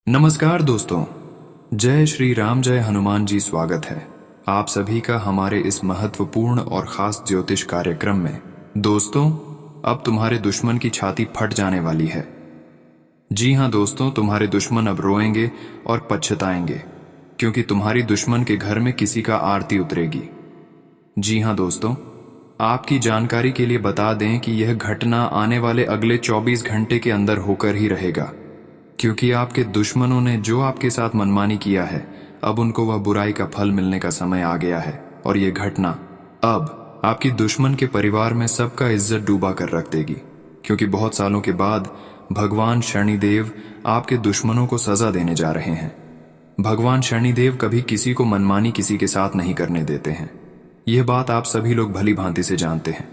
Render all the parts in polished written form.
नमस्कार दोस्तों। जय श्री राम, जय हनुमान जी। स्वागत है आप सभी का हमारे इस महत्वपूर्ण और खास ज्योतिष कार्यक्रम में। दोस्तों, अब तुम्हारे दुश्मन की छाती फट जाने वाली है। जी हाँ दोस्तों, तुम्हारे दुश्मन अब रोएंगे और पछताएंगे, क्योंकि तुम्हारी दुश्मन के घर में किसी का आरती उतरेगी। जी हाँ दोस्तों, आपकी जानकारी के लिए बता दें कि यह घटना आने वाले अगले 24 घंटे के अंदर होकर ही रहेगा, क्योंकि आपके दुश्मनों ने जो आपके साथ मनमानी किया है, अब उनको वह बुराई का फल मिलने का समय आ गया है। और यह घटना अब आपकी दुश्मन के परिवार में सबका इज्जत डूबा कर रख देगी, क्योंकि बहुत सालों के बाद भगवान शनिदेव आपके दुश्मनों को सजा देने जा रहे हैं। भगवान शनिदेव कभी किसी को मनमानी किसी के साथ नहीं करने देते हैं। यह बात आप सभी लोग भली भांति से जानते हैं।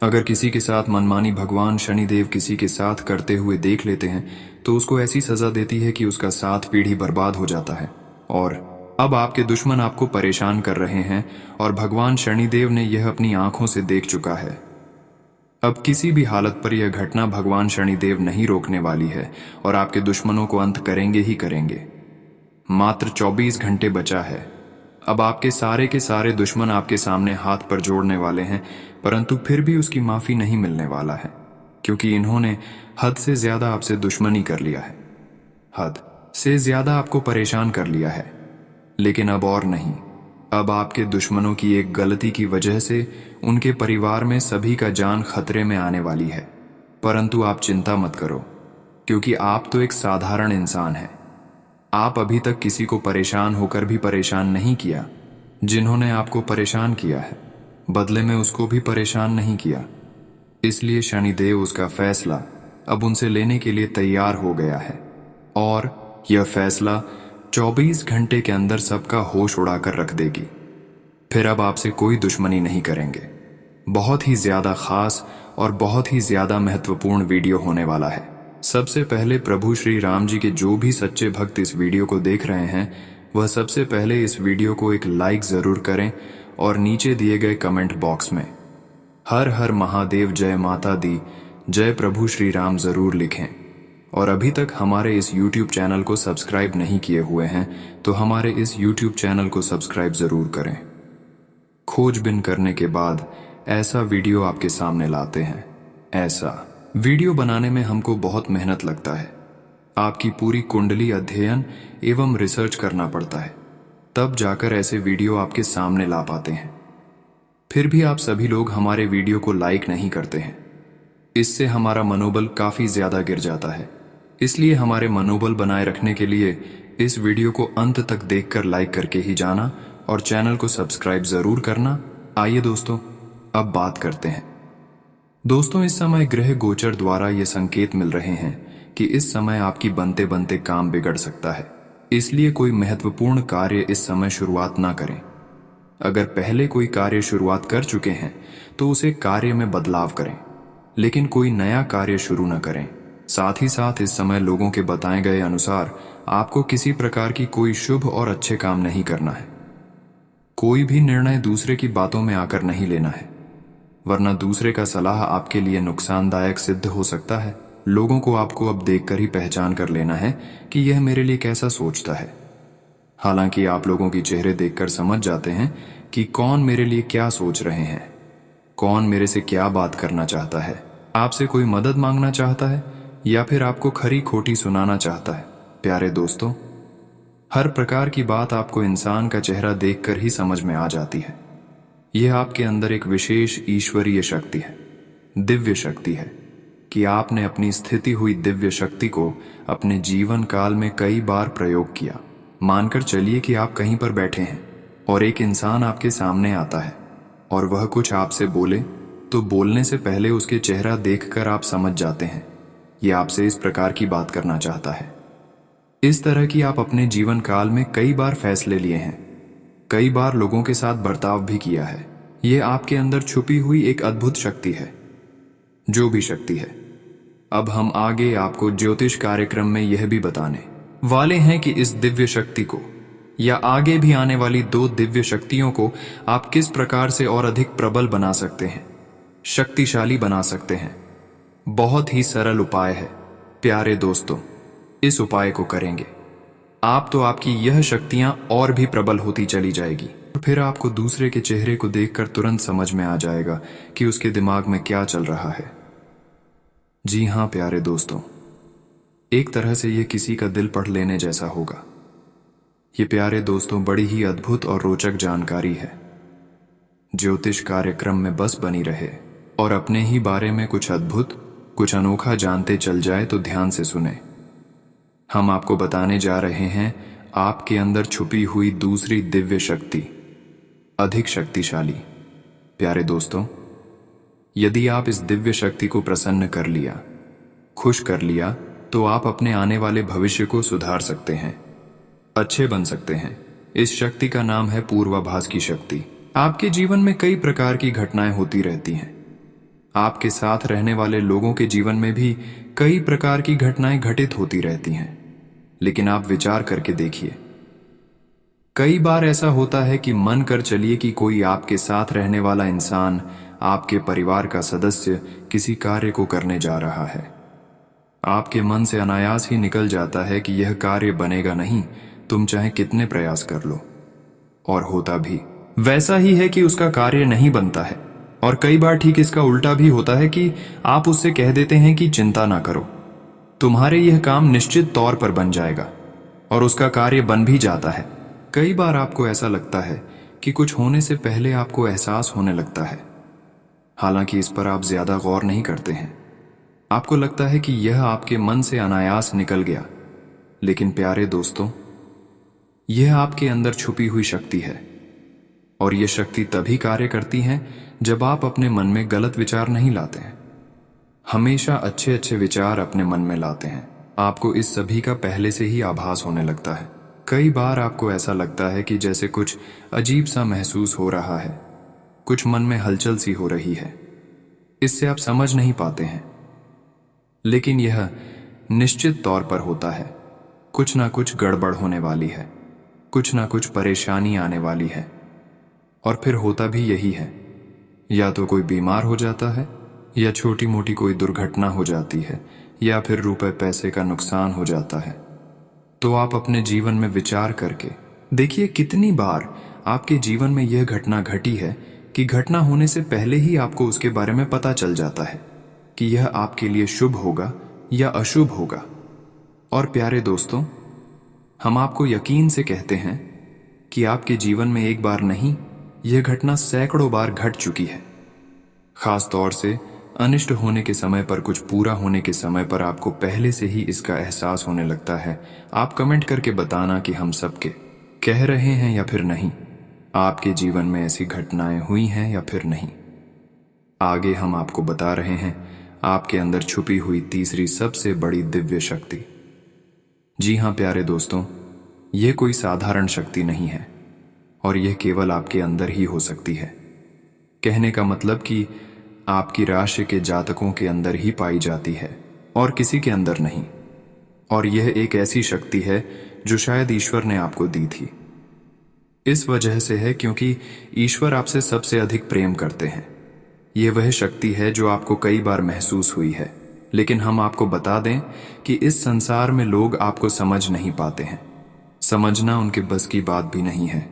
अगर किसी के साथ मनमानी भगवान शनिदेव किसी के साथ करते हुए देख लेते हैं तो उसको ऐसी सजा देती है कि उसका 7 पीढ़ी बर्बाद हो जाता है। और अब आपके दुश्मन आपको परेशान कर रहे हैं और भगवान शनिदेव ने यह अपनी आंखों से देख चुका है। अब किसी भी हालत पर यह घटना भगवान शनिदेव नहीं रोकने वाली है और आपके दुश्मनों को अंत करेंगे ही करेंगे। मात्र 24 घंटे बचा है। अब आपके सारे के सारे दुश्मन आपके सामने हाथ पर जोड़ने वाले हैं, परंतु फिर भी उसकी माफी नहीं मिलने वाला है, क्योंकि इन्होंने हद से ज्यादा आपसे दुश्मनी कर लिया है। हद से ज्यादा आपको परेशान कर लिया है। लेकिन अब और नहीं। अब आपके दुश्मनों की एक गलती की वजह से उनके परिवार में सभी का जान खतरे में आने वाली है। परंतु आप चिंता मत करो, क्योंकि आप तो एक साधारण इंसान हैं। आप अभी तक किसी को परेशान होकर भी परेशान नहीं किया। जिन्होंने आपको परेशान किया है, बदले में उसको भी परेशान नहीं किया। इसलिए शनिदेव उसका फैसला अब उनसे लेने के लिए तैयार हो गया है। और यह फैसला 24 घंटे के अंदर सबका होश उड़ाकर रख देगी। फिर अब आपसे कोई दुश्मनी नहीं करेंगे। बहुत ही ज्यादा खास और बहुत ही ज्यादा महत्वपूर्ण वीडियो होने वाला है। सबसे पहले प्रभु श्री राम जी के जो भी सच्चे भक्त इस वीडियो को देख रहे हैं, वह सबसे पहले इस वीडियो को एक लाइक जरूर करें और नीचे दिए गए कमेंट बॉक्स में हर हर महादेव, जय माता दी, जय प्रभु श्री राम जरूर लिखें। और अभी तक हमारे इस YouTube चैनल को सब्सक्राइब नहीं किए हुए हैं तो हमारे इस YouTube चैनल को सब्सक्राइब जरूर करें। खोजबीन करने के बाद ऐसा वीडियो आपके सामने लाते हैं। ऐसा वीडियो बनाने में हमको बहुत मेहनत लगता है। आपकी पूरी कुंडली अध्ययन एवं रिसर्च करना पड़ता है, तब जाकर ऐसे वीडियो आपके सामने ला पाते हैं। फिर भी आप सभी लोग हमारे वीडियो को लाइक नहीं करते हैं। इससे हमारा मनोबल काफी ज्यादा गिर जाता है। इसलिए हमारे मनोबल बनाए रखने के लिए इस वीडियो को अंत तक देखकर लाइक करके ही जाना और चैनल को सब्सक्राइब जरूर करना। आइए दोस्तों, अब बात करते हैं। दोस्तों, इस समय ग्रह गोचर द्वारा ये संकेत मिल रहे हैं कि इस समय आपकी बनते बनते काम बिगड़ सकता है। इसलिए कोई महत्वपूर्ण कार्य इस समय शुरुआत ना करें। अगर पहले कोई कार्य शुरुआत कर चुके हैं तो उसे कार्य में बदलाव करें, लेकिन कोई नया कार्य शुरू न करें। साथ ही साथ इस समय लोगों के बताए गए अनुसार आपको किसी प्रकार की कोई शुभ और अच्छे काम नहीं करना है। कोई भी निर्णय दूसरे की बातों में आकर नहीं लेना है, वरना दूसरे का सलाह आपके लिए नुकसानदायक सिद्ध हो सकता है। लोगों को आपको अब देखकर ही पहचान कर लेना है कि यह मेरे लिए कैसा सोचता है। हालांकि आप लोगों की चेहरे देखकर समझ जाते हैं कि कौन मेरे लिए क्या सोच रहे हैं, कौन मेरे से क्या बात करना चाहता है। आपसे कोई मदद मांगना चाहता है या फिर आपको खरी खोटी सुनाना चाहता है। प्यारे दोस्तों, हर प्रकार की बात आपको इंसान का चेहरा देखकर ही समझ में आ जाती है। यह आपके अंदर एक विशेष ईश्वरीय शक्ति है, दिव्य शक्ति है, कि आपने अपनी स्थिति हुई दिव्य शक्ति को अपने जीवन काल में कई बार प्रयोग किया। मानकर चलिए कि आप कहीं पर बैठे हैं और एक इंसान आपके सामने आता है और वह कुछ आपसे बोले, तो बोलने से पहले उसके चेहरा देखकर आप समझ जाते हैं यह आपसे इस प्रकार की बात करना चाहता है। इस तरह की आप अपने जीवन काल में कई बार फैसले लिए हैं, कई बार लोगों के साथ बर्ताव भी किया है। यह आपके अंदर छुपी हुई एक अद्भुत शक्ति है। जो भी शक्ति है, अब हम आगे आपको ज्योतिष कार्यक्रम में यह भी बताने वाले हैं कि इस दिव्य शक्ति को या आगे भी आने वाली 2 दिव्य शक्तियों को आप किस प्रकार से और अधिक प्रबल बना सकते हैं, शक्तिशाली बना सकते हैं। बहुत ही सरल उपाय है। प्यारे दोस्तों, इस उपाय को करेंगे आप तो आपकी यह शक्तियां और भी प्रबल होती चली जाएगी और फिर आपको दूसरे के चेहरे को देखकर तुरंत समझ में आ जाएगा कि उसके दिमाग में क्या चल रहा है। जी हाँ प्यारे दोस्तों, एक तरह से यह किसी का दिल पढ़ लेने जैसा होगा। ये प्यारे दोस्तों बड़ी ही अद्भुत और रोचक जानकारी है। ज्योतिष कार्यक्रम में बस बनी रहे और अपने ही बारे में कुछ अद्भुत, कुछ अनोखा जानते चल जाए तो ध्यान से सुने। हम आपको बताने जा रहे हैं आपके अंदर छुपी हुई दूसरी दिव्य शक्ति, अधिक शक्तिशाली। प्यारे दोस्तों, यदि आप इस दिव्य शक्ति को प्रसन्न कर लिया, खुश कर लिया, तो आप अपने आने वाले भविष्य को सुधार सकते हैं, अच्छे बन सकते हैं। इस शक्ति का नाम है पूर्वाभास की शक्ति। आपके जीवन में कई प्रकार की घटनाएं होती रहती हैं। आपके साथ रहने वाले लोगों के जीवन में भी कई प्रकार की घटनाएं घटित होती रहती हैं। लेकिन आप विचार करके देखिए, कई बार ऐसा होता है कि मन कर चलिए कि कोई आपके साथ रहने वाला इंसान, आपके परिवार का सदस्य किसी कार्य को करने जा रहा है। आपके मन से अनायास ही निकल जाता है कि यह कार्य बनेगा नहीं, तुम चाहे कितने प्रयास कर लो। और होता भी वैसा ही है कि उसका कार्य नहीं बनता है। और कई बार ठीक इसका उल्टा भी होता है कि आप उससे कह देते हैं कि चिंता ना करो, तुम्हारे यह काम निश्चित तौर पर बन जाएगा, और उसका कार्य बन भी जाता है। कई बार आपको ऐसा लगता है कि कुछ होने से पहले आपको एहसास होने लगता है, हालांकि इस पर आप ज्यादा गौर नहीं करते हैं। आपको लगता है कि यह आपके मन से अनायास निकल गया। लेकिन प्यारे दोस्तों, यह आपके अंदर छुपी हुई शक्ति है, और यह शक्ति तभी कार्य करती है जब आप अपने मन में गलत विचार नहीं लाते हैं। हमेशा अच्छे अच्छे विचार अपने मन में लाते हैं। आपको इस सभी का पहले से ही आभास होने लगता है। कई बार आपको ऐसा लगता है कि जैसे कुछ अजीब सा महसूस हो रहा है, कुछ मन में हलचल सी हो रही है। इससे आप समझ नहीं पाते हैं, लेकिन यह निश्चित तौर पर होता है। कुछ ना कुछ गड़बड़ होने वाली है, कुछ ना कुछ परेशानी आने वाली है। और फिर होता भी यही है, या तो कोई बीमार हो जाता है, या छोटी मोटी कोई दुर्घटना हो जाती है, या फिर रुपए पैसे का नुकसान हो जाता है। तो आप अपने जीवन में विचार करके देखिए, कितनी बार आपके जीवन में यह घटना घटी है कि घटना होने से पहले ही आपको उसके बारे में पता चल जाता है कि यह आपके लिए शुभ होगा या अशुभ होगा। और प्यारे दोस्तों, हम आपको यकीन से कहते हैं कि आपके जीवन में एक बार नहीं, यह घटना सैकड़ों बार घट चुकी है। खास तौर से अनिष्ट होने के समय पर, कुछ पूरा होने के समय पर आपको पहले से ही इसका एहसास होने लगता है। आप कमेंट करके बताना कि हम सबके कह रहे हैं या फिर नहीं, आपके जीवन में ऐसी घटनाएं हुई हैं या फिर नहीं। आगे हम आपको बता रहे हैं आपके अंदर छुपी हुई तीसरी सबसे बड़ी दिव्य शक्ति। जी हाँ प्यारे दोस्तों, यह कोई साधारण शक्ति नहीं है, और यह केवल आपके अंदर ही हो सकती है। कहने का मतलब कि आपकी राशि के जातकों के अंदर ही पाई जाती है, और किसी के अंदर नहीं। और यह एक ऐसी शक्ति है जो शायद ईश्वर ने आपको दी थी। इस वजह से है क्योंकि ईश्वर आपसे सबसे अधिक प्रेम करते हैं। यह वह शक्ति है जो आपको कई बार महसूस हुई है, लेकिन हम आपको बता दें कि इस संसार में लोग आपको समझ नहीं पाते हैं। समझना उनके बस की बात भी नहीं है।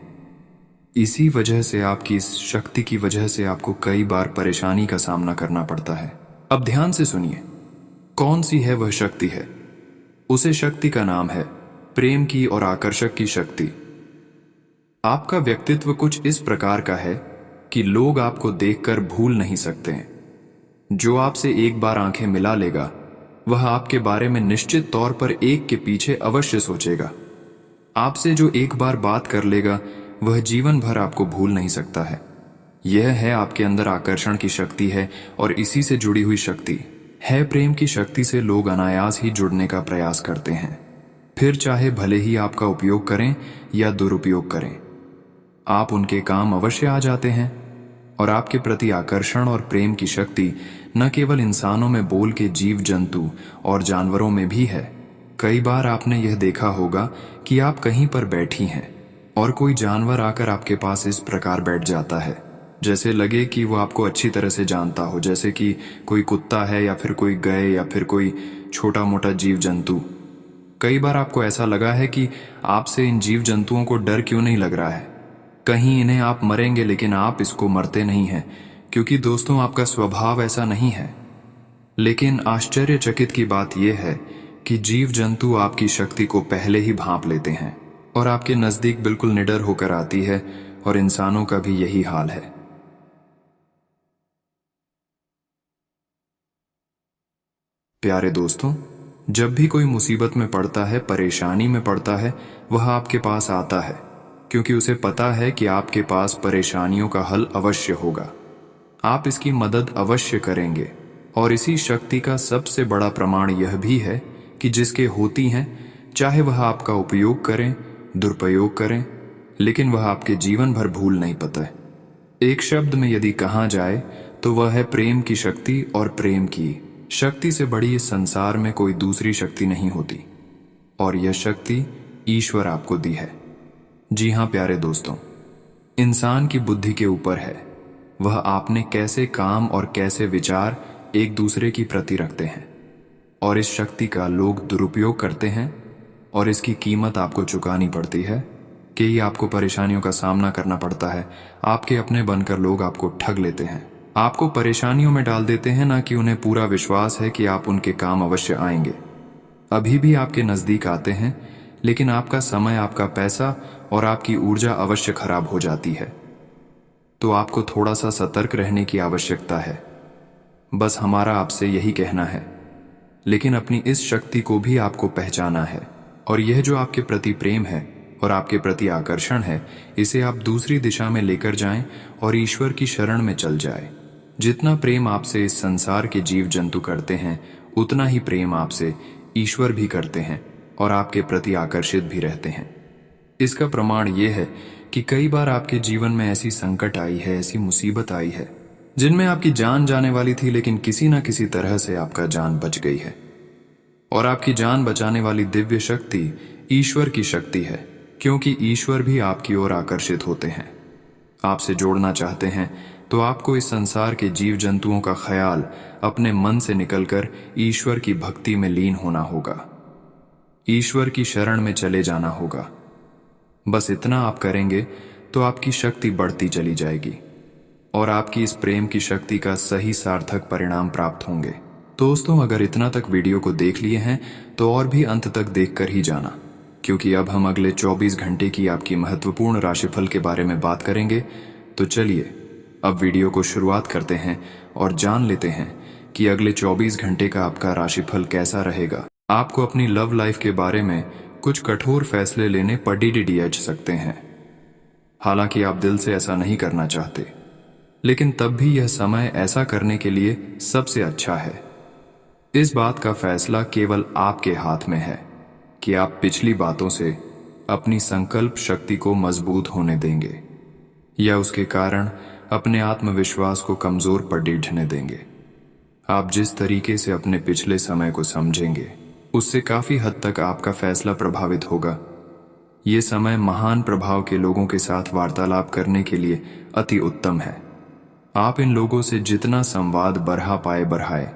इसी वजह से, आपकी इस शक्ति की वजह से आपको कई बार परेशानी का सामना करना पड़ता है। अब ध्यान से सुनिए, कौन सी है वह शक्ति है। उसे शक्ति का नाम है प्रेम की और आकर्षक की शक्ति। आपका व्यक्तित्व कुछ इस प्रकार का है कि लोग आपको देखकर भूल नहीं सकते हैं। जो आपसे एक बार आंखें मिला लेगा, वह आपके बारे में निश्चित तौर पर एक के पीछे अवश्य सोचेगा। आपसे जो एक बार बात कर लेगा, वह जीवन भर आपको भूल नहीं सकता है। यह है आपके अंदर आकर्षण की शक्ति है, और इसी से जुड़ी हुई शक्ति है प्रेम की शक्ति से लोग अनायास ही जुड़ने का प्रयास करते हैं। फिर चाहे भले ही आपका उपयोग करें या दुरुपयोग करें, आप उनके काम अवश्य आ जाते हैं। और आपके प्रति आकर्षण और प्रेम की शक्ति न केवल इंसानों में बोल के जीव जंतु और जानवरों में भी है। कई बार आपने यह देखा होगा कि आप कहीं पर बैठी हैं और कोई जानवर आकर आपके पास इस प्रकार बैठ जाता है जैसे लगे कि वो आपको अच्छी तरह से जानता हो, जैसे कि कोई कुत्ता है या फिर कोई गाय या फिर कोई छोटा मोटा जीव जंतु। कई बार आपको ऐसा लगा है कि आपसे इन जीव जंतुओं को डर क्यों नहीं लग रहा है। कहीं इन्हें आप मरेंगे, लेकिन आप इसको मरते नहीं हैं, क्योंकि दोस्तों आपका स्वभाव ऐसा नहीं है। लेकिन आश्चर्यचकित की बात यह है कि जीव जंतु आपकी शक्ति को पहले ही भांप लेते हैं और आपके नजदीक बिल्कुल निडर होकर आती है, और इंसानों का भी यही हाल है। प्यारे दोस्तों, जब भी कोई मुसीबत में पड़ता है, परेशानी में पड़ता है, वह आपके पास आता है, क्योंकि उसे पता है कि आपके पास परेशानियों का हल अवश्य होगा। आप इसकी मदद अवश्य करेंगे। और इसी शक्ति का सबसे बड़ा प्रमाण यह भी है कि जिसके होती हैं, चाहे वह आपका उपयोग करें, दुरुपयोग करें, लेकिन वह आपके जीवन भर भूल नहीं पाता है। एक शब्द में यदि कहा जाए तो वह है प्रेम की शक्ति, और प्रेम की शक्ति से बड़ी इस संसार में कोई दूसरी शक्ति नहीं होती। और यह शक्ति ईश्वर आपको दी है। जी हाँ प्यारे दोस्तों, इंसान की बुद्धि के ऊपर है, वह आपने कैसे काम और कैसे विचार एक दूसरे की प्रति रखते हैं। और इस शक्ति का लोग दुरुपयोग करते हैं, और इसकी कीमत आपको चुकानी पड़ती है। कि ही आपको परेशानियों का सामना करना पड़ता है। आपके अपने बनकर लोग आपको ठग लेते हैं, आपको परेशानियों में डाल देते हैं, ना कि उन्हें पूरा विश्वास है कि आप उनके काम अवश्य आएंगे। अभी भी आपके नजदीक आते हैं, लेकिन आपका समय, आपका पैसा और आपकी ऊर्जा अवश्य खराब हो जाती है। तो आपको थोड़ा सा सतर्क रहने की आवश्यकता है। बस हमारा आपसे यही कहना है। लेकिन अपनी इस शक्ति को भी आपको पहचाना है, और यह जो आपके प्रति प्रेम है और आपके प्रति आकर्षण है, इसे आप दूसरी दिशा में लेकर जाएं और ईश्वर की शरण में चल जाएं। जितना प्रेम आपसे इस संसार के जीव जंतु करते हैं, उतना ही प्रेम आपसे ईश्वर भी करते हैं और आपके प्रति आकर्षित भी रहते हैं। इसका प्रमाण यह है कि कई बार आपके जीवन में ऐसी संकट आई है, ऐसी मुसीबत आई है, जिनमें आपकी जान जाने वाली थी, लेकिन किसी न किसी तरह से आपका जान बच गई है। और आपकी जान बचाने वाली दिव्य शक्ति ईश्वर की शक्ति है, क्योंकि ईश्वर भी आपकी ओर आकर्षित होते हैं, आपसे जोड़ना चाहते हैं। तो आपको इस संसार के जीव जंतुओं का ख्याल अपने मन से निकलकर ईश्वर की भक्ति में लीन होना होगा, ईश्वर की शरण में चले जाना होगा। बस इतना आप करेंगे तो आपकी शक्ति बढ़ती चली जाएगी, और आपकी इस प्रेम की शक्ति का सही सार्थक परिणाम प्राप्त होंगे। दोस्तों, अगर इतना तक वीडियो को देख लिए हैं तो और भी अंत तक देखकर ही जाना, क्योंकि अब हम अगले 24 घंटे की आपकी महत्वपूर्ण राशिफल के बारे में बात करेंगे। तो चलिए अब वीडियो को शुरुआत करते हैं और जान लेते हैं कि अगले 24 घंटे का आपका राशिफल कैसा रहेगा। आपको अपनी लव लाइफ के बारे में कुछ कठोर फैसले लेने पड़ सकते हैं। हालांकि आप दिल से ऐसा नहीं करना चाहते, लेकिन तब भी यह समय ऐसा करने के लिए सबसे अच्छा है। इस बात का फैसला केवल आपके हाथ में है कि आप पिछली बातों से अपनी संकल्प शक्ति को मजबूत होने देंगे, या उसके कारण अपने आत्मविश्वास को कमजोर पड़ने देंगे। आप जिस तरीके से अपने पिछले समय को समझेंगे, उससे काफी हद तक आपका फैसला प्रभावित होगा। ये समय महान प्रभाव के लोगों के साथ वार्तालाप करने के लिए अति उत्तम है। आप इन लोगों से जितना संवाद बढ़ा पाए बढ़ाए,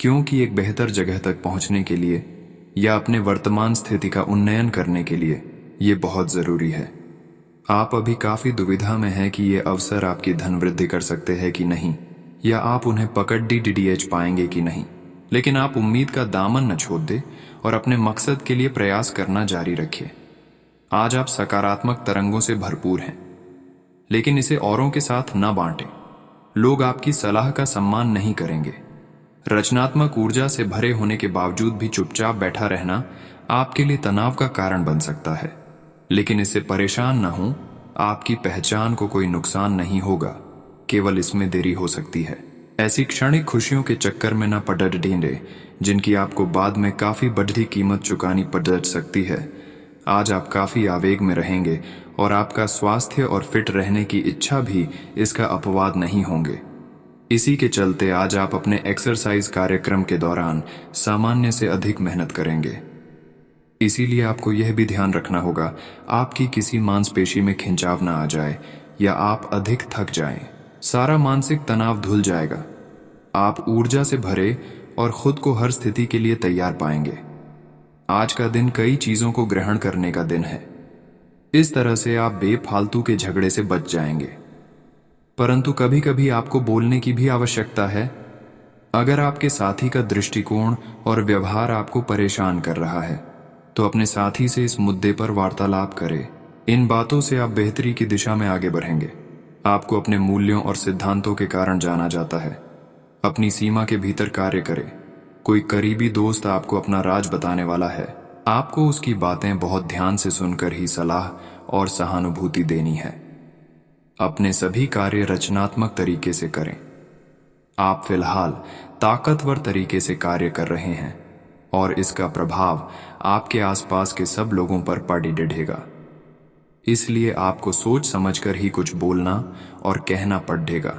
क्योंकि एक बेहतर जगह तक पहुंचने के लिए या अपने वर्तमान स्थिति का उन्नयन करने के लिए ये बहुत जरूरी है। आप अभी काफी दुविधा में हैं कि ये अवसर आपकी धन वृद्धि कर सकते हैं कि नहीं, या आप उन्हें पकड़ पाएंगे कि नहीं। लेकिन आप उम्मीद का दामन न छोड़ दें और अपने मकसद के लिए प्रयास करना जारी रखिए। आज आप सकारात्मक तरंगों से भरपूर हैं, लेकिन इसे औरों के साथ न बांटें। लोग आपकी सलाह का सम्मान नहीं करेंगे। रचनात्मक ऊर्जा से भरे होने के बावजूद भी चुपचाप बैठा रहना आपके लिए तनाव का कारण बन सकता है। लेकिन इससे परेशान न हो, आपकी पहचान को कोई नुकसान नहीं होगा, केवल इसमें देरी हो सकती है। ऐसी क्षणिक खुशियों के चक्कर में न पड़ ढींढे, जिनकी आपको बाद में काफी बढ़ती कीमत चुकानी पड़ सकती है। आज आप काफी आवेग में रहेंगे और आपका स्वास्थ्य और फिट रहने की इच्छा भी इसका अपवाद नहीं होंगे। इसी के चलते आज आप अपने एक्सरसाइज कार्यक्रम के दौरान सामान्य से अधिक मेहनत करेंगे। इसीलिए आपको यह भी ध्यान रखना होगा आपकी किसी मांसपेशी में खिंचाव ना आ जाए या आप अधिक थक जाएं। सारा मानसिक तनाव धुल जाएगा। आप ऊर्जा से भरे और खुद को हर स्थिति के लिए तैयार पाएंगे। आज का दिन कई चीजों को ग्रहण करने का दिन है। इस तरह से आप बेफालतू के झगड़े से बच जाएंगे। परंतु कभी कभी आपको बोलने की भी आवश्यकता है। अगर आपके साथी का दृष्टिकोण और व्यवहार आपको परेशान कर रहा है तो अपने साथी से इस मुद्दे पर वार्तालाप करें। इन बातों से आप बेहतरी की दिशा में आगे बढ़ेंगे। आपको अपने मूल्यों और सिद्धांतों के कारण जाना जाता है। अपनी सीमा के भीतर कार्य करें। कोई करीबी दोस्त आपको अपना राज बताने वाला है। आपको उसकी बातें बहुत ध्यान से सुनकर ही सलाह और सहानुभूति देनी है। अपने सभी कार्य रचनात्मक तरीके से करें। आप फिलहाल ताकतवर तरीके से कार्य कर रहे हैं और इसका प्रभाव आपके आसपास के सब लोगों पर पड़ डिढ़ेगा। इसलिए आपको सोच समझकर ही कुछ बोलना और कहना पड़ेगा।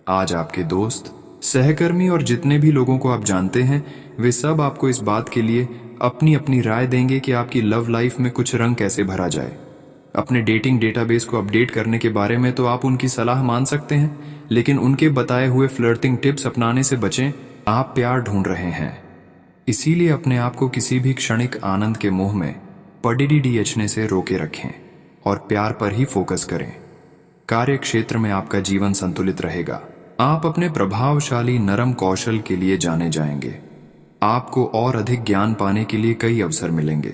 आज आपके दोस्त, सहकर्मी और जितने भी लोगों को आप जानते हैं, वे सब आपको इस बात के लिए अपनी अपनी राय देंगे कि आपकी लव लाइफ में कुछ रंग कैसे भरा जाए। अपने डेटिंग डेटाबेस को अपडेट करने के बारे में तो आप उनकी सलाह मान सकते हैं, लेकिन उनके बताए हुए फ्लर्टिंग टिप्स अपनाने से बचें। आप प्यार ढूंढ रहे हैं, इसीलिए अपने आप को किसी भी क्षणिक आनंद के मोह में पड़ीडीएचने से रोके रखें और प्यार पर ही फोकस करें। कार्य क्षेत्र में आपका जीवन संतुलित रहेगा। आप अपने प्रभावशाली नरम कौशल के लिए जाने जाएंगे। आपको और अधिक ज्ञान पाने के लिए कई अवसर मिलेंगे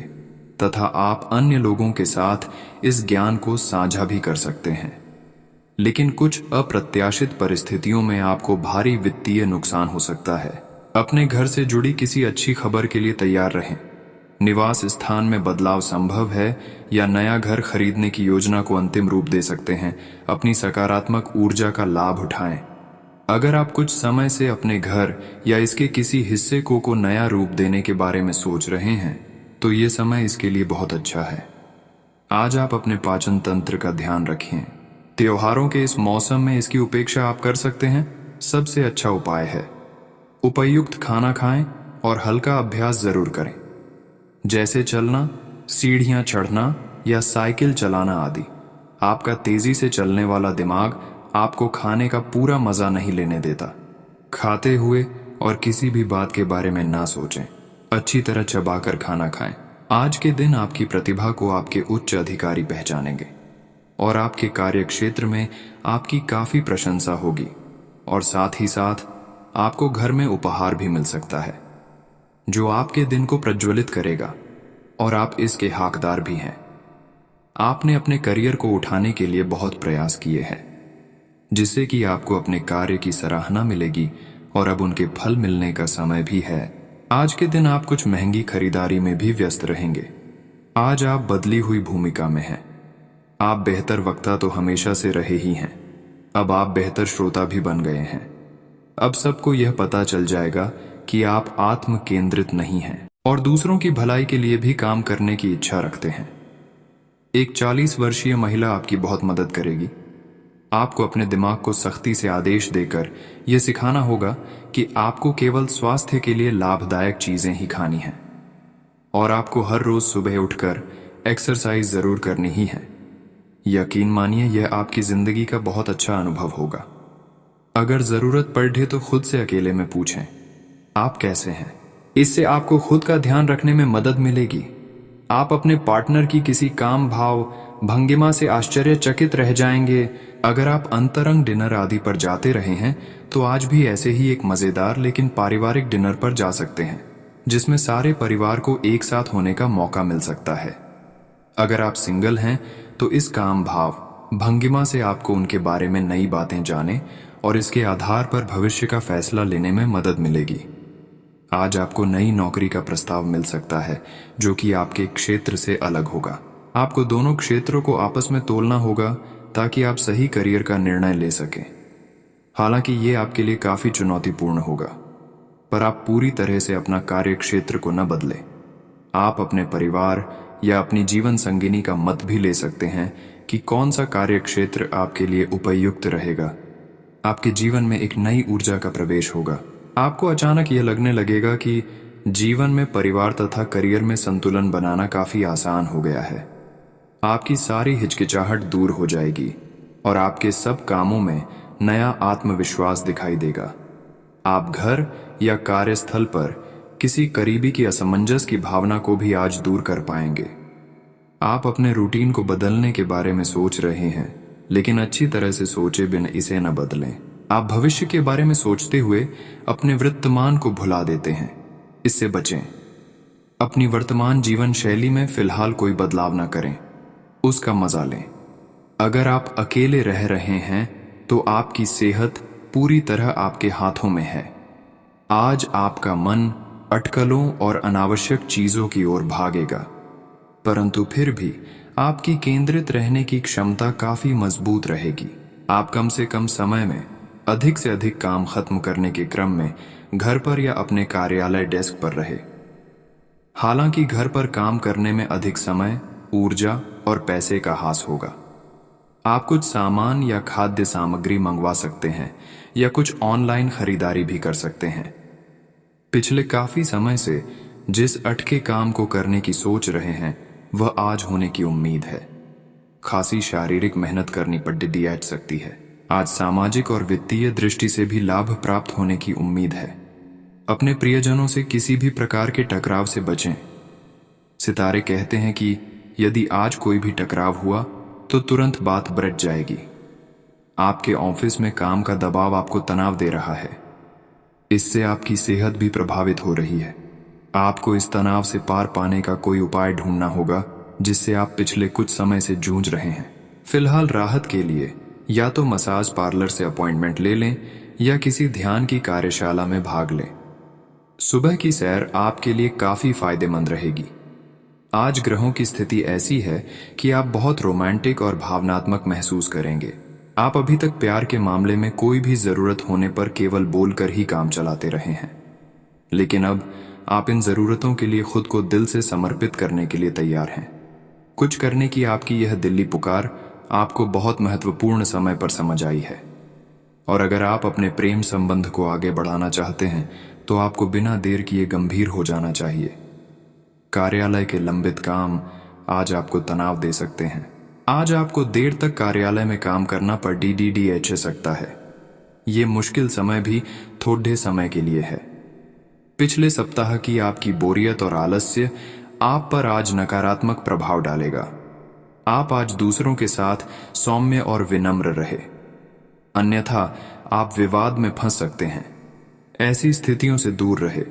तथा आप अन्य लोगों के साथ इस ज्ञान को साझा भी कर सकते हैं। लेकिन कुछ अप्रत्याशित परिस्थितियों में आपको भारी वित्तीय नुकसान हो सकता है। अपने घर से जुड़ी किसी अच्छी खबर के लिए तैयार रहें। निवास स्थान में बदलाव संभव है या नया घर खरीदने की योजना को अंतिम रूप दे सकते हैं। अपनी सकारात्मक ऊर्जा का लाभ उठाएं। अगर आप कुछ समय से अपने घर या इसके किसी हिस्से को नया रूप देने के बारे में सोच रहे हैं तो ये समय इसके लिए बहुत अच्छा है। आज आप अपने पाचन तंत्र का ध्यान रखें। त्योहारों के इस मौसम में इसकी उपेक्षा आप कर सकते हैं। सबसे अच्छा उपाय है उपयुक्त खाना खाएं और हल्का अभ्यास जरूर करें, जैसे चलना, सीढ़ियां चढ़ना या साइकिल चलाना आदि। आपका तेजी से चलने वाला दिमाग आपको खाने का पूरा मजा नहीं लेने देता। खाते हुए और किसी भी बात के बारे में ना सोचें। अच्छी तरह चबाकर खाना खाएं। आज के दिन आपकी प्रतिभा को आपके उच्च अधिकारी पहचानेंगे और आपके कार्य क्षेत्र में आपकी काफी प्रशंसा होगी और साथ ही साथ आपको घर में उपहार भी मिल सकता है जो आपके दिन को प्रज्वलित करेगा और आप इसके हकदार भी हैं। आपने अपने करियर को उठाने के लिए बहुत प्रयास किए हैं, जिससे कि आपको अपने कार्य की सराहना मिलेगी और अब उनके फल मिलने का समय भी है। आज के दिन आप कुछ महंगी खरीदारी में भी व्यस्त रहेंगे। आज आप बदली हुई भूमिका में हैं। आप बेहतर वक्ता तो हमेशा से रहे ही हैं, अब आप बेहतर श्रोता भी बन गए हैं। अब सबको यह पता चल जाएगा कि आप आत्म केंद्रित नहीं हैं और दूसरों की भलाई के लिए भी काम करने की इच्छा रखते हैं। एक 40 वर्षीय महिला आपकी बहुत मदद करेगी। आपको अपने दिमाग को सख्ती से आदेश देकर यह सिखाना होगा कि आपको केवल स्वास्थ्य के लिए लाभदायक चीजें ही खानी हैं और आपको हर रोज सुबह उठकर एक्सरसाइज जरूर करनी ही है। यकीन मानिए, यह आपकी जिंदगी का बहुत अच्छा अनुभव होगा। अगर जरूरत पड़े तो खुद से अकेले में पूछें, आप कैसे हैं। इससे आपको खुद का ध्यान रखने में मदद मिलेगी। आप अपने पार्टनर की किसी काम भाव भंगिमा से आश्चर्यचकित रह जाएंगे। अगर आप अंतरंग डिनर आदि पर जाते रहे हैं तो आज भी ऐसे ही एक मजेदार लेकिन पारिवारिक डिनर पर जा सकते हैं, जिसमें सारे परिवार को एक साथ होने का मौका मिल सकता है। अगर आप सिंगल हैं तो इस काम भाव भंगिमा से आपको उनके बारे में नई बातें जाने और इसके आधार पर भविष्य का फैसला लेने में मदद मिलेगी। आज आपको नई नौकरी का प्रस्ताव मिल सकता है जो कि आपके क्षेत्र से अलग होगा। आपको दोनों क्षेत्रों को आपस में तोलना होगा ताकि आप सही करियर का निर्णय ले सकें। हालांकि ये आपके लिए काफी चुनौतीपूर्ण होगा, पर आप पूरी तरह से अपना कार्य क्षेत्र को न बदलें। आप अपने परिवार या अपनी जीवन संगिनी का मत भी ले सकते हैं कि कौन सा कार्य क्षेत्र आपके लिए उपयुक्त रहेगा। आपके जीवन में एक नई ऊर्जा का प्रवेश होगा। आपको अचानक यह लगने लगेगा कि जीवन में परिवार तथा करियर में संतुलन बनाना काफी आसान हो गया है। आपकी सारी हिचकिचाहट दूर हो जाएगी और आपके सब कामों में नया आत्मविश्वास दिखाई देगा। आप घर या कार्यस्थल पर किसी करीबी की असमंजस की भावना को भी आज दूर कर पाएंगे। आप अपने रूटीन को बदलने के बारे में सोच रहे हैं, लेकिन अच्छी तरह से सोचे बिना इसे न बदलें। आप भविष्य के बारे में सोचते हुए अपने वर्तमान को भुला देते हैं। इससे बचें। अपनी वर्तमान जीवन शैली में फिलहाल कोई बदलाव न करें, उसका मजा लें। अगर आप अकेले रह रहे हैं तो आपकी सेहत पूरी तरह आपके हाथों में है। आज आपका मन अटकलों और अनावश्यक चीजों की ओर भागेगा, परंतु फिर भी आपकी केंद्रित रहने की क्षमता काफी मजबूत रहेगी। आप कम से कम समय में अधिक से अधिक काम खत्म करने के क्रम में घर पर या अपने कार्यालय डेस्क पर रहे। हालांकि घर पर काम करने में अधिक समय, ऊर्जा और पैसे का हास होगा। आप कुछ सामान या खाद्य सामग्री मंगवा सकते हैं या कुछ ऑनलाइन खरीदारी भी कर सकते हैं। पिछले काफी समय से जिस अटके काम को करने की सोच रहे हैं वह आज होने की उम्मीद है। खासी शारीरिक मेहनत करनी पड़ सकती है। आज सामाजिक और वित्तीय दृष्टि से भी लाभ प्राप्त होने की उम्मीद है। अपने प्रियजनों से किसी भी प्रकार के टकराव से बचें। सितारे कहते हैं कि यदि आज कोई भी टकराव हुआ तो तुरंत बात बढ़ जाएगी। आपके ऑफिस में काम का दबाव आपको तनाव दे रहा है। इससे आपकी सेहत भी प्रभावित हो रही है। आपको इस तनाव से पार पाने का कोई उपाय ढूंढना होगा जिससे आप पिछले कुछ समय से जूझ रहे हैं। फिलहाल राहत के लिए या तो मसाज पार्लर से अपॉइंटमेंट ले लें या किसी ध्यान की कार्यशाला में भाग लें। सुबह की सैर आपके लिए काफी फायदेमंद रहेगी। आज ग्रहों की स्थिति ऐसी है कि आप बहुत रोमांटिक और भावनात्मक महसूस करेंगे। आप अभी तक प्यार के मामले में कोई भी जरूरत होने पर केवल बोलकर ही काम चलाते रहे हैं, लेकिन अब आप इन जरूरतों के लिए खुद को दिल से समर्पित करने के लिए तैयार हैं। कुछ करने की आपकी यह दिल्ली पुकार आपको बहुत महत्वपूर्ण समय पर समझ आई है, और अगर आप अपने प्रेम संबंध को आगे बढ़ाना चाहते हैं तो आपको बिना देर किए गंभीर हो जाना चाहिए। कार्यालय के लंबित काम आज आपको तनाव दे सकते हैं। आज आपको देर तक कार्यालय में काम करना पड़ सकता है। ये मुश्किल समय भी थोड़े समय के लिए है। पिछले सप्ताह की आपकी बोरियत और आलस्य आप पर आज नकारात्मक प्रभाव डालेगा। आप आज दूसरों के साथ सौम्य और विनम्र रहे, अन्यथा आप विवाद में फंस सकते हैं। ऐसी स्थितियों से दूर रहे।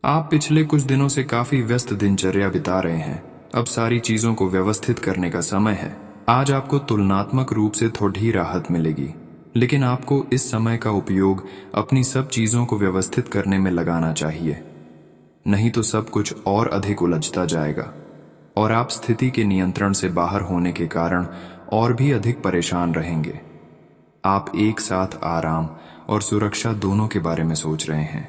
आप पिछले कुछ दिनों से काफी व्यस्त दिनचर्या बिता रहे हैं। अब सारी चीजों को व्यवस्थित करने का समय है। आज आपको तुलनात्मक रूप से थोड़ी राहत मिलेगी, लेकिन आपको इस समय का उपयोग अपनी सब चीजों को व्यवस्थित करने में लगाना चाहिए, नहीं तो सब कुछ और अधिक उलझता जाएगा और आप स्थिति के नियंत्रण से बाहर होने के कारण और भी अधिक परेशान रहेंगे। आप एक साथ आराम और सुरक्षा दोनों के बारे में सोच रहे हैं।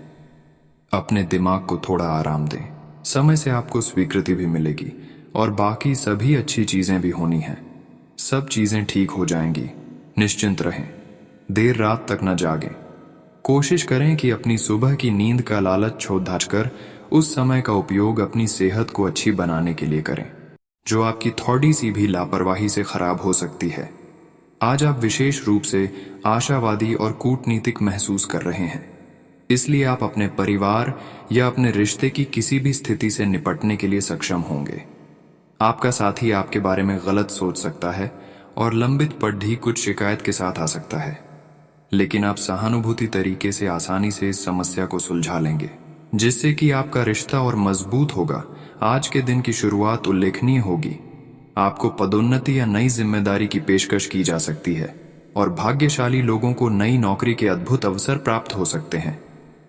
अपने दिमाग को थोड़ा आराम दें। समय से आपको स्वीकृति भी मिलेगी और बाकी सभी अच्छी चीजें भी होनी हैं। सब चीजें ठीक हो जाएंगी। निश्चिंत रहें। देर रात तक न जागें। कोशिश करें कि अपनी सुबह की नींद का लालच छोड़ कर उस समय का उपयोग अपनी सेहत को अच्छी बनाने के लिए करें, जो आपकी थोड़ी सी भी लापरवाही से खराब हो सकती है। आज आप विशेष रूप से आशावादी और कूटनीतिक महसूस कर रहे हैं, इसलिए आप अपने परिवार या अपने रिश्ते की किसी भी स्थिति से निपटने के लिए सक्षम होंगे। आपका साथी आपके बारे में गलत सोच सकता है और लंबित पड़ी कुछ शिकायत के साथ आ सकता है, लेकिन आप सहानुभूति तरीके से आसानी से इस समस्या को सुलझा लेंगे, जिससे कि आपका रिश्ता और मजबूत होगा। आज के दिन की शुरुआत उल्लेखनीय होगी। आपको पदोन्नति या नई जिम्मेदारी की पेशकश की जा सकती है और भाग्यशाली लोगों को नई नौकरी के अद्भुत अवसर प्राप्त हो सकते हैं।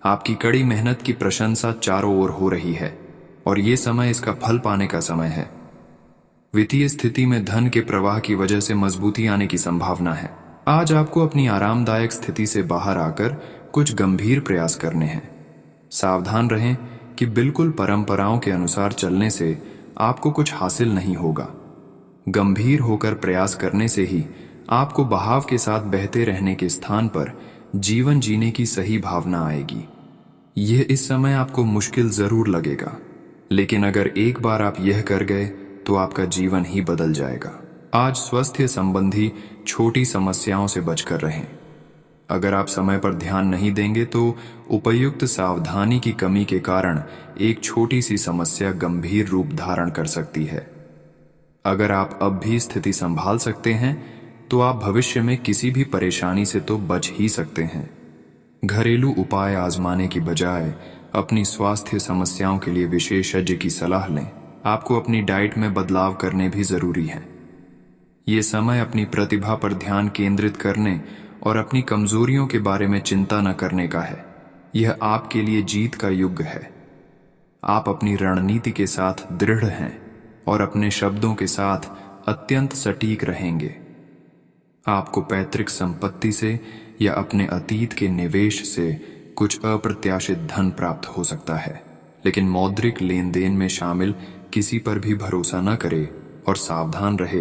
आपकी कड़ी मेहनत की प्रशंसा चारों ओर हो रही है और ये समय इसका फल पाने का समय है। वित्तीय स्थिति में धन के प्रवाह की वजह से मजबूती आने की संभावना है। आज आपको अपनी आरामदायक स्थिति से बाहर आकर कुछ गंभीर प्रयास करने हैं। सावधान रहें कि बिल्कुल परंपराओं के अनुसार चलने से आपको कुछ हासिल नहीं होगा। गंभीर होकर प्रयास करने से ही आपको बहाव के साथ बहते रहने के स्थान पर जीवन जीने की सही भावना आएगी। यह इस समय आपको मुश्किल जरूर लगेगा, लेकिन अगर एक बार आप यह कर गए तो आपका जीवन ही बदल जाएगा। आज स्वास्थ्य संबंधी छोटी समस्याओं से बचकर रहें। अगर आप समय पर ध्यान नहीं देंगे तो उपयुक्त सावधानी की कमी के कारण एक छोटी सी समस्या गंभीर रूप धारण कर सकती है। अगर आप अब भी स्थिति संभाल सकते हैं तो आप भविष्य में किसी भी परेशानी से तो बच ही सकते हैं। घरेलू उपाय आजमाने की बजाय अपनी स्वास्थ्य समस्याओं के लिए विशेषज्ञ की सलाह लें। आपको अपनी डाइट में बदलाव करने भी जरूरी है। ये समय अपनी प्रतिभा पर ध्यान केंद्रित करने और अपनी कमजोरियों के बारे में चिंता न करने का है। यह आपके लिए जीत का युग है। आप अपनी रणनीति के साथ दृढ़ हैं और अपने शब्दों के साथ अत्यंत सटीक रहेंगे। आपको पैतृक संपत्ति से या अपने अतीत के निवेश से कुछ अप्रत्याशित धन प्राप्त हो सकता है, लेकिन मौद्रिक लेन देन में शामिल किसी पर भी भरोसा न करें और सावधान रहे।